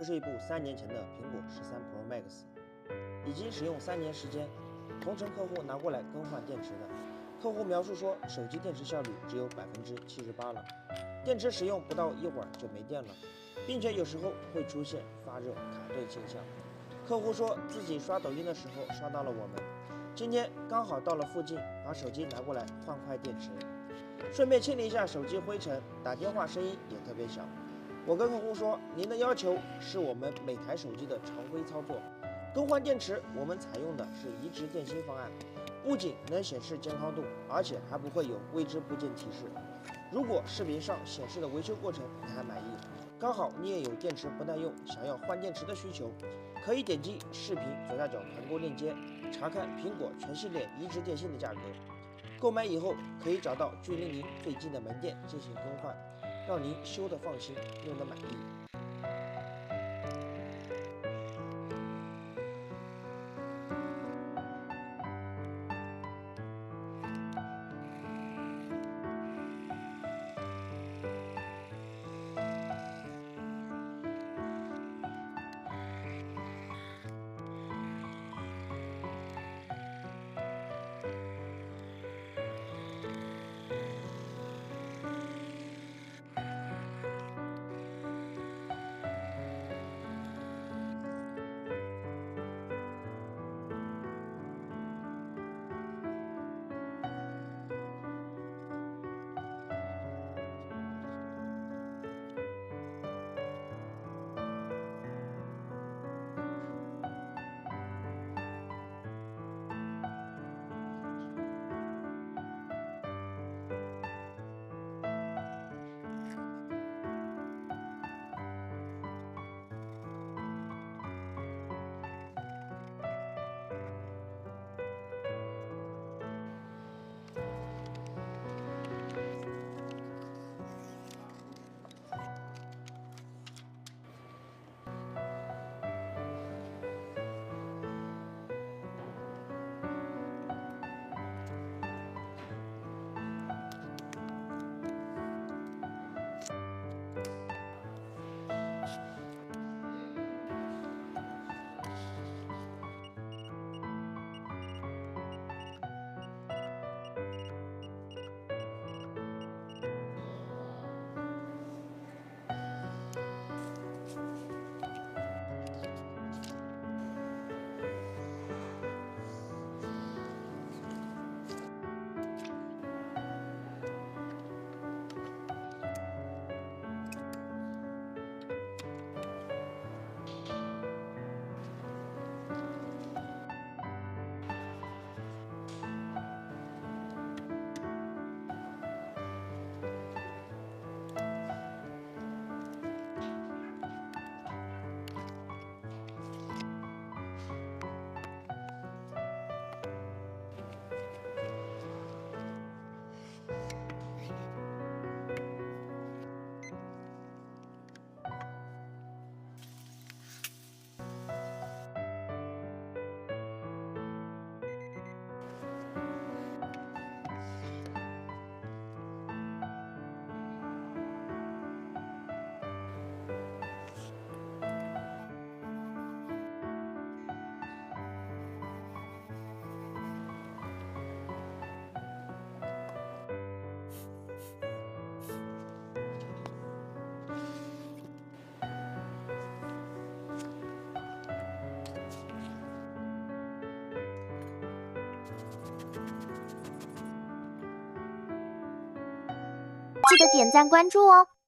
这是一部3年前的苹果13 Pro Max， 已经使用3年时间，同城客户拿过来更换电池的。客户描述说，手机电池效率只有78%了，电池使用不到一会儿就没电了，并且有时候会出现发热卡顿现象。客户说自己刷抖音的时候刷到了我们，今天刚好到了附近，把手机拿过来换块电池，顺便清理一下手机灰尘，打电话声音也特别小。我跟客户说，您的要求是我们每台手机的常规操作，更换电池我们采用的是移植电芯方案，不仅能显示健康度，而且还不会有未知部件提示。如果视频上显示的维修过程你还满意，刚好你也有电池不耐用，想要换电池的需求，可以点击视频左下角团购链接，查看苹果全系列移植电芯的价格。购买以后可以找到距离您最近的门店进行更换，让您修得放心，用得满意。记得点赞关注哦。